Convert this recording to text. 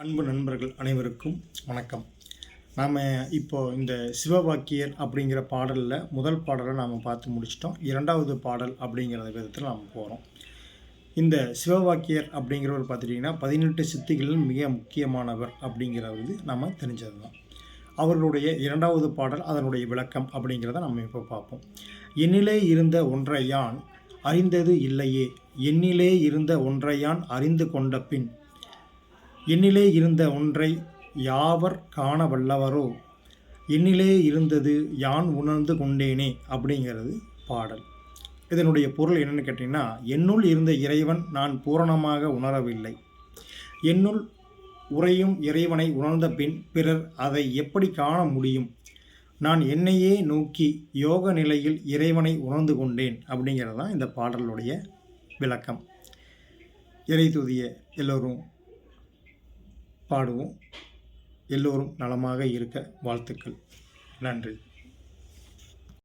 அன்பு நண்பர்கள் அனைவருக்கும் வணக்கம். நாம் இப்போது இந்த சிவவாக்கியர் அப்படிங்கிற பாடலில் முதல் பாடலை நாம் பார்த்து முடிச்சிட்டோம். இரண்டாவது பாடல் அப்படிங்கிற விதத்தில் நாம் போகிறோம். இந்த சிவவாக்கியர் அப்படிங்கிறவர் பார்த்துட்டிங்கன்னா 18 சித்திகளில் மிக முக்கியமானவர் அப்படிங்கிறது நம்ம தெரிஞ்சது தான். அவர்களுடைய இரண்டாவது பாடல் அதனுடைய விளக்கம் அப்படிங்கிறத நம்ம இப்போ பார்ப்போம். என்னிலே இருந்த ஒன்றையான் அறிந்தது இல்லையே, என்னிலே இருந்த ஒன்றையான் அறிந்து கொண்ட பின், என்னிலே இருந்த ஒன்றை யாவர் காண வல்லவரோ, என்னிலே இருந்தது யான் உணர்ந்து கொண்டேனே அப்படிங்கிறது பாடல். இதனுடைய பொருள் என்னென்னு கேட்டிங்கன்னா, என்னுள் இருந்த இறைவன் நான் பூரணமாக உணரவில்லை. என்னுள் உறையும் இறைவனை உணர்ந்த பின் பிறர் அதை எப்படி காண முடியும்? நான் என்னையே நோக்கி யோக நிலையில் இறைவனை உணர்ந்து கொண்டேன் அப்படிங்கிறது தான் இந்த பாடலுடைய விளக்கம். இறை தூதிய எல்லோரும் பாடுவோம். எல்லோரும் நலமாக இருக்க வாழ்த்துக்கள். நன்றி.